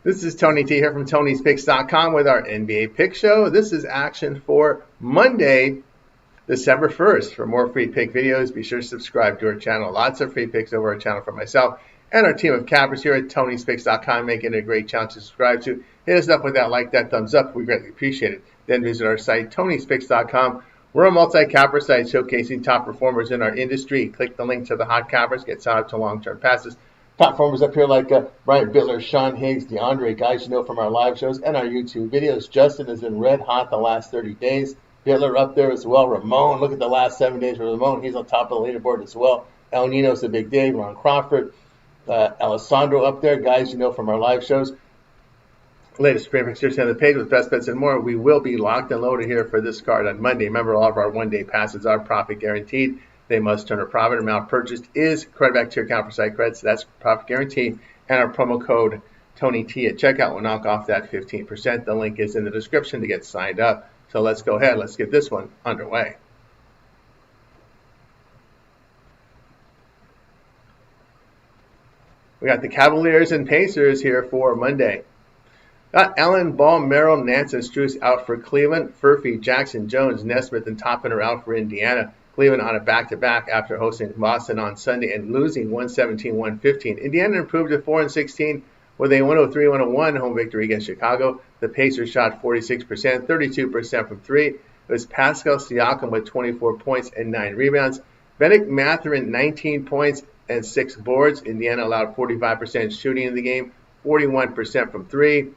This is Tony T here from Tony'sPicks.com with our NBA Pick Show. This is action for Monday, December 1st. For more free pick videos, be sure to subscribe to our channel. Lots of free picks over our channel for myself and our team of cappers here at Tony'sPicks.com, making it a great channel to subscribe to. Hit us up with that like, that thumbs up. We greatly appreciate it. Then visit our site, Tony'sPicks.com. We're a multi-capper site showcasing top performers in our industry. Click the link to the hot cappers, get signed up to long-term passes. Top performers up here like Brian Bittler, Sean Higgs, DeAndre, guys you know from our live shows and our YouTube videos. Justin has been red hot the last 30 days. Bittler up there as well. Ramon, look at the last 7 days for Ramon. He's on top of the leaderboard as well. El Nino's a big day. Ron Crawford, Alessandro up there, guys you know from our live shows. Latest free picks here on the page with best bets and more. We will be locked and loaded here for this card on Monday. Remember, all of our one-day passes are profit guaranteed. They must turn a profit. Amount purchased is credit back to your account for site credits. That's profit guarantee. And our promo code TonyT at checkout will knock off that 15%. The link is in the description to get signed up. So let's go ahead. Let's get this one underway. We got the Cavaliers and Pacers here for Monday. Got Allen, Ball, Merrill, Nance, and Strus out for Cleveland. Furphy, Jackson, Jones, Nesmith, and Toppin are out for Indiana. Cleveland on a back-to-back after hosting Boston on Sunday and losing 117-115. Indiana improved to 4-16 with a 103-101 home victory against Chicago. The Pacers shot 46%, 32% from three. It was Pascal Siakam with 24 points and 9 rebounds. Bennett Mathurin, 19 points and 6 boards. Indiana allowed 45% shooting in the game, 41% from three.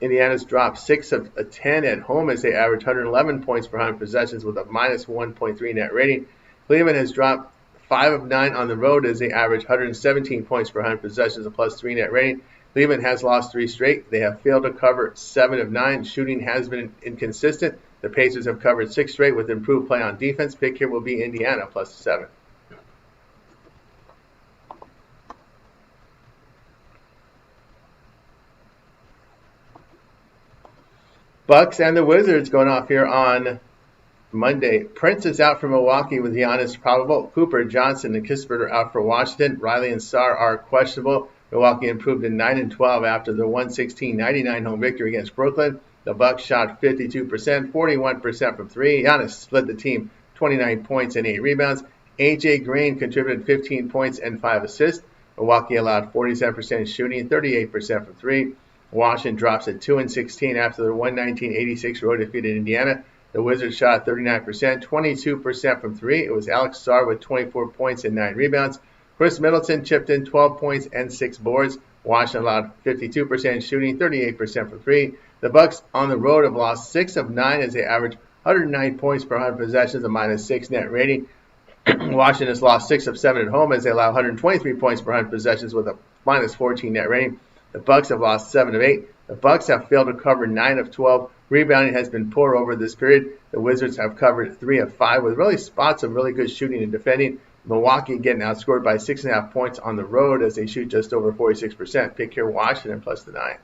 Indiana's dropped 6 of 10 at home as they average 111 points per 100 possessions with a minus 1.3 net rating. Cleveland has dropped 5 of 9 on the road as they average 117 points per 100 possessions, a plus 3 net rating. Cleveland has lost 3 straight. They have failed to cover 7 of 9. Shooting has been inconsistent. The Pacers have covered 6 straight with improved play on defense. Pick here will be Indiana plus 7. Bucks and the Wizards going off here on Monday. Prince is out for Milwaukee with Giannis probable. Cooper, Johnson, and Kispert are out for Washington. Riley and Sarr are questionable. Milwaukee improved to 9-12 after the 116-99 home victory against Brooklyn. The Bucks shot 52%, 41% from three. Giannis split the team 29 points and 8 rebounds. A.J. Green contributed 15 points and 5 assists. Milwaukee allowed 47% shooting, 38% from three. Washington drops at 2-16 after their 119-86 road defeat in Indiana. The Wizards shot 39%, 22% from three. It was Alex Sarr with 24 points and 9 rebounds. Chris Middleton chipped in 12 points and 6 boards. Washington allowed 52% shooting, 38% from three. The Bucks on the road have lost 6 of 9 as they average 109 points per 100 possessions, a minus 6 net rating. Washington has lost 6 of 7 at home as they allow 123 points per 100 possessions with a minus 14 net rating. The Bucks have lost 7 of 8. The Bucks have failed to cover 9 of 12. Rebounding has been poor over this period. The Wizards have covered 3 of 5 with really spots of really good shooting and defending. Milwaukee getting outscored by 6.5 points on the road as they shoot just over 46%. Pick here Washington plus the 9.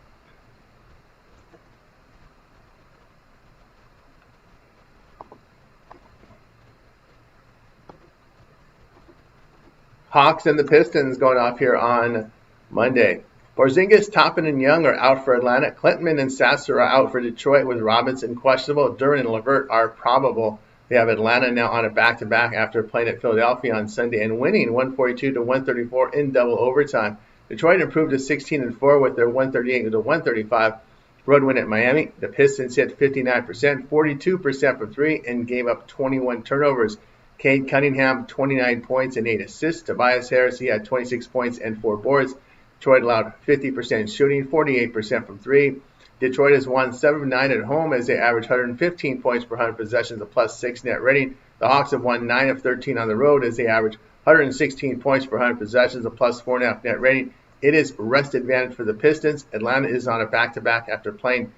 Hawks and the Pistons going off here on Monday. Porzingis, Toppin, and Young are out for Atlanta. Clinton and Sasser are out for Detroit with Robinson questionable. Duran and LeVert are probable. They have Atlanta now on a back-to-back after playing at Philadelphia on Sunday and winning 142-134 in double overtime. Detroit improved to 16-4 with their 138-135 road win at Miami. The Pistons hit 59%, 42% from three, and gave up 21 turnovers. Cade Cunningham, 29 points and 8 assists. Tobias Harris, he had 26 points and 4 boards. Detroit allowed 50% shooting, 48% from three. Detroit has won 7 of 9 at home as they average 115 points per 100 possessions, a plus 6 net rating. The Hawks have won 9 of 13 on the road as they average 116 points per 100 possessions, a plus 4.5 net rating. It is rest advantage for the Pistons. Atlanta is on a back-to-back after playing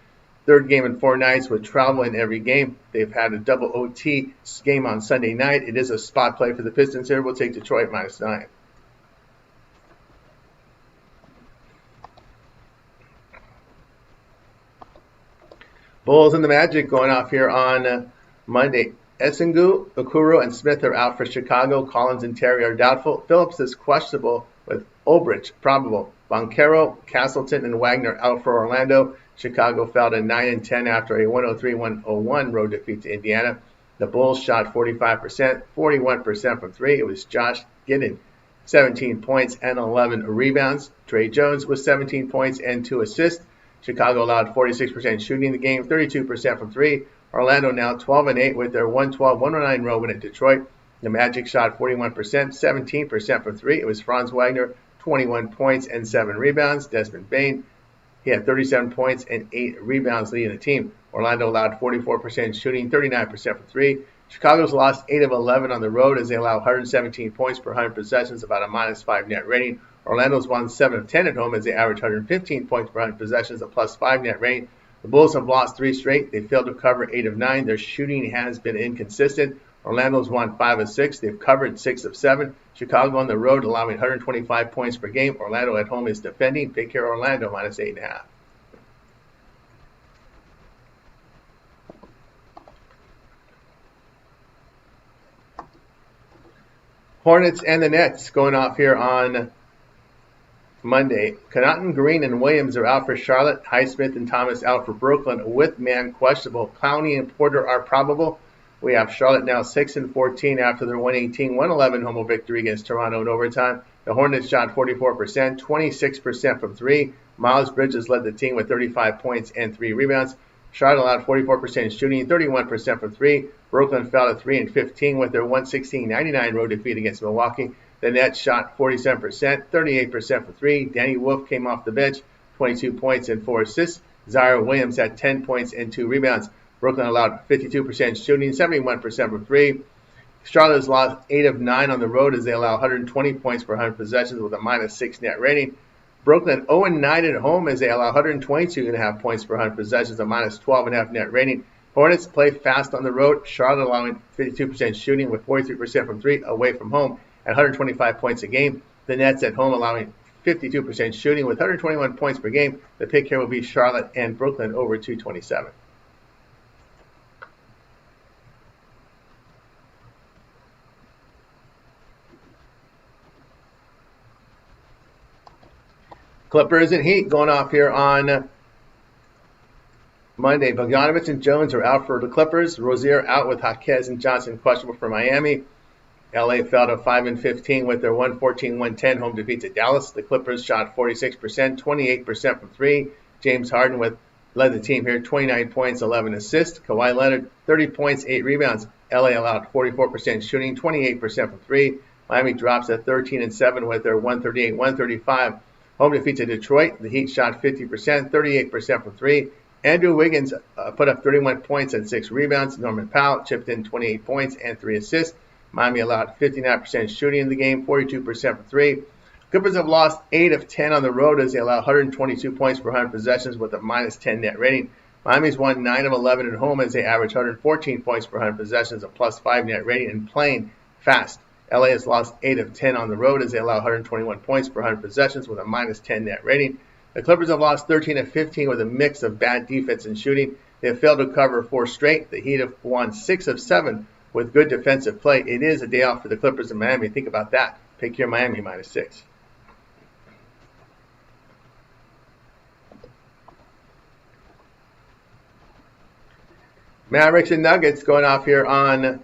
third game in 4 nights with travel in every game. They've had a double OT game on Sunday night. It is a spot play for the Pistons here. We'll take Detroit minus 9. Bulls and the Magic going off here on Monday. Essengu, Okoro, and Smith are out for Chicago. Collins and Terry are doubtful. Phillips is questionable with Ulbrich probable. Boncaro, Castleton, and Wagner out for Orlando. Chicago fell to 9-10 after a 103-101 road defeat to Indiana. The Bulls shot 45%, 41% from three. It was Josh Giddey, 17 points and 11 rebounds. Trey Jones with 17 points and 2 assists. Chicago allowed 46% shooting in the game, 32% from three. Orlando now 12-8 with their 112-109 road win at Detroit. The Magic shot 41%, 17% from three. It was Franz Wagner, 21 points and 7 rebounds. Desmond Bane, he had 37 points and 8 rebounds leading the team. Orlando allowed 44% shooting, 39% from three. Chicago's lost 8 of 11 on the road as they allow 117 points per 100 possessions, about a -5 net rating. Orlando's won 7 of 10 at home as they average 115 points per 100 possessions, a +5 net rating. The Bulls have lost 3 straight. They failed to cover 8 of 9. Their shooting has been inconsistent. Orlando's won 5 of 6. They've covered 6 of 7. Chicago on the road allowing 125 points per game. Orlando at home is defending. Big here Orlando -8.5. Hornets and the Nets going off here on Monday. Connaughton, Green, and Williams are out for Charlotte. Highsmith and Thomas out for Brooklyn with man questionable. Clowney and Porter are probable. We have Charlotte now 6-14 after their 118-111 home victory against Toronto in overtime. The Hornets shot 44%, 26% from three. Miles Bridges led the team with 35 points and 3 rebounds. Charlotte allowed 44% shooting, 31% from three. Brooklyn fell to 3-15 with their 116-99 road defeat against Milwaukee. The Nets shot 47%, 38% from three. Danny Wolf came off the bench, 22 points and 4 assists. Zaire Williams had 10 points and 2 rebounds. Brooklyn allowed 52% shooting, 71% from three. Charlotte has lost 8 of 9 on the road as they allow 120 points per 100 possessions with a -6 net rating. Brooklyn 0-9 at home as they allow 122.5 points per 100 possessions, a -12.5 net rating. Hornets play fast on the road. Charlotte allowing 52% shooting with 43% from three away from home at 125 points a game. The Nets at home allowing 52% shooting with 121 points per game. The pick here will be Charlotte and Brooklyn over 227. Clippers and Heat going off here on Monday. Bogdanovich and Jones are out for the Clippers. Rozier out with Jaquez and Johnson questionable for Miami. LA fell to 5-15 with their 114-110 home defeat to Dallas. The Clippers shot 46%, 28% from three. James Harden led the team here, 29 points, 11 assists. Kawhi Leonard, 30 points, 8 rebounds. LA allowed 44% shooting, 28% from three. Miami drops at 13-7 with their 138-135 home defeat to Detroit. The Heat shot 50%, 38% from three. Andrew Wiggins put up 31 points and 6 rebounds. Norman Powell chipped in 28 points and 3 assists. Miami allowed 59% shooting in the game, 42% from three. Clippers have lost 8 of 10 on the road as they allow 122 points per 100 possessions with a -10 net rating. Miami's won 9 of 11 at home as they average 114 points per 100 possessions, a +5 net rating, and playing fast. LA has lost 8 of 10 on the road as they allow 121 points per 100 possessions with a -10 net rating. The Clippers have lost 13 of 15 with a mix of bad defense and shooting. They have failed to cover 4 straight. The Heat have won 6 of 7 with good defensive play. It is a day off for the Clippers in Miami. Think about that. Pick your Miami -6. Mavericks and Nuggets going off here on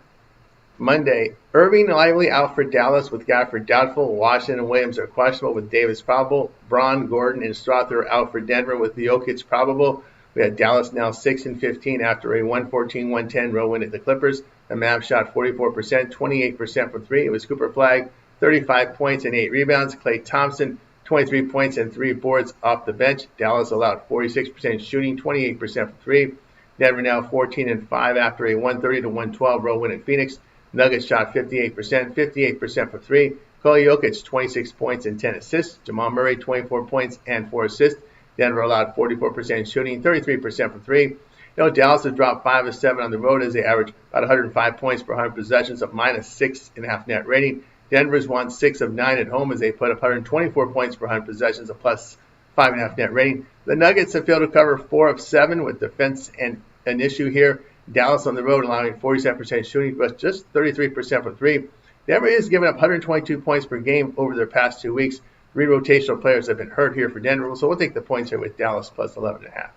Monday. Irving Lively out for Dallas with Gafford doubtful. Washington and Williams are questionable with Davis probable. Braun, Gordon, and Strother out for Denver with Jokic probable. We had Dallas now 6-15 after a 114-110 road win at the Clippers. The Mavs shot 44%, 28% from three. It was Cooper Flagg, 35 points and 8 rebounds. Klay Thompson, 23 points and 3 boards off the bench. Dallas allowed 46% shooting, 28% from three. Denver now 14-5 after a 130-112 road win at Phoenix. Nuggets shot 58% for three. Nikola Jokic, 26 points and 10 assists. Jamal Murray, 24 points and 4 assists. Denver allowed 44% shooting, 33% from three. Dallas has dropped 5 of 7 on the road as they average about 105 points per 100 possessions, of -6.5 net rating. Denver's won 6 of 9 at home as they put up 124 points per 100 possessions, a +5.5 net rating. The Nuggets have failed to cover 4 of 7 with defense and an issue here. Dallas on the road allowing 47% shooting, but just 33% from three. Denver has given up 122 points per game over their past 2 weeks. 3 rotational players have been hurt here for Denver, so we'll take the points here with Dallas plus 11.5.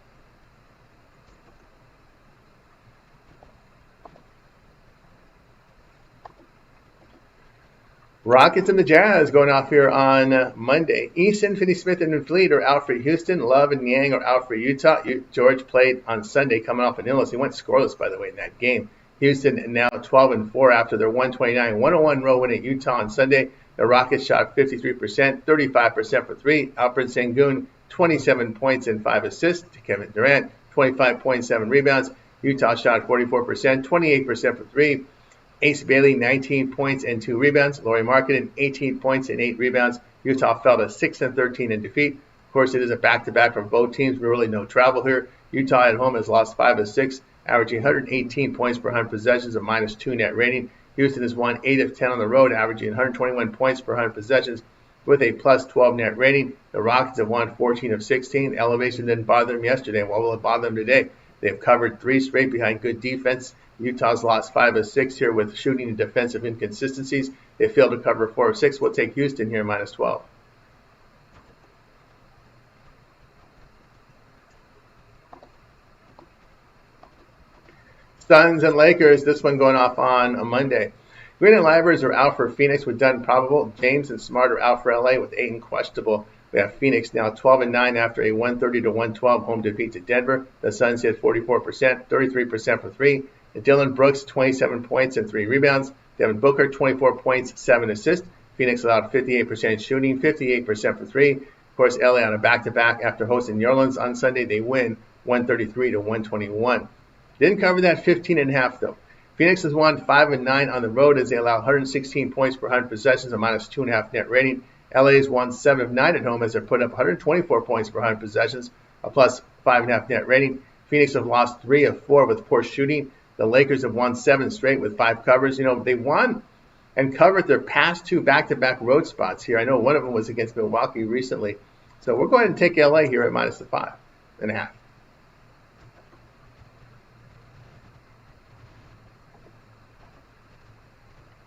Rockets and the Jazz going off here on Monday. Easton, Finney-Smith, and Fleet are out for Houston. Love and Yang are out for Utah. George played on Sunday coming off an illness. He went scoreless, by the way, in that game. Houston now 12-4 after their 129-101 road win at Utah on Sunday. The Rockets shot 53%, 35% for 3. Alfred Sengun, 27 points and 5 assists. To Kevin Durant, 25.7 rebounds. Utah shot 44%, 28% for 3. Ace Bailey, 19 points and 2 rebounds. Lauri Markkanen, 18 points and 8 rebounds. Utah fell to 6-13 in defeat. Of course, it is a back-to-back for both teams. Really no travel here. Utah at home has lost 5 of 6, averaging 118 points per 100 possessions, a -2 net rating. Houston has won 8 of 10 on the road, averaging 121 points per 100 possessions with a +12 net rating. The Rockets have won 14 of 16. Elevation didn't bother them yesterday. What will it bother them today? They've covered 3 straight behind good defense. Utah's lost 5 of 6 here with shooting and defensive inconsistencies. They failed to cover 4 of 6. We'll take Houston here -12. Suns and Lakers, this one going off on a Monday. Green and Livers are out for Phoenix with Dunn probable. James and Smart are out for LA with Ayton questionable. We have Phoenix now 12-9 after a 130-112 home defeat to Denver. The Suns hit 44%, 33% for 3. And Dylan Brooks, 27 points and 3 rebounds. Devin Booker, 24 points, 7 assists. Phoenix allowed 58% shooting, 58% for 3. Of course, LA on a back-to-back after hosting New Orleans on Sunday. They win 133-121. Didn't cover that 15.5 though. Phoenix has won 5 and 9 on the road as they allow 116 points per 100 possessions, a -2.5 net rating. LA has won 7 of 9 at home as they put up 124 points per 100 possessions, a +5.5 net rating. Phoenix have lost 3 of 4 with poor shooting. The Lakers have won 7 straight with 5 covers. You know, they won and covered their past 2 back-to-back road spots here. I know one of them was against Milwaukee recently. So we're going to take LA here at -5.5.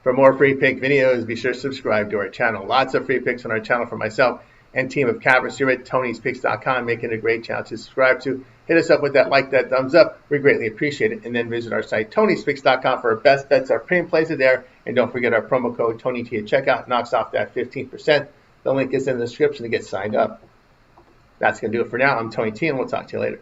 For more free pick videos, be sure to subscribe to our channel. Lots of free picks on our channel for myself and team of Cavaliers here at Tony'sPicks.com, making it a great channel to subscribe to. Hit us up with that like, that thumbs up. We greatly appreciate it. And then visit our site, Tony'sPicks.com, for our best bets. Our premium plays are there. And don't forget our promo code TonyT at checkout knocks off that 15%. The link is in the description to get signed up. That's going to do it for now. I'm Tony T, and we'll talk to you later.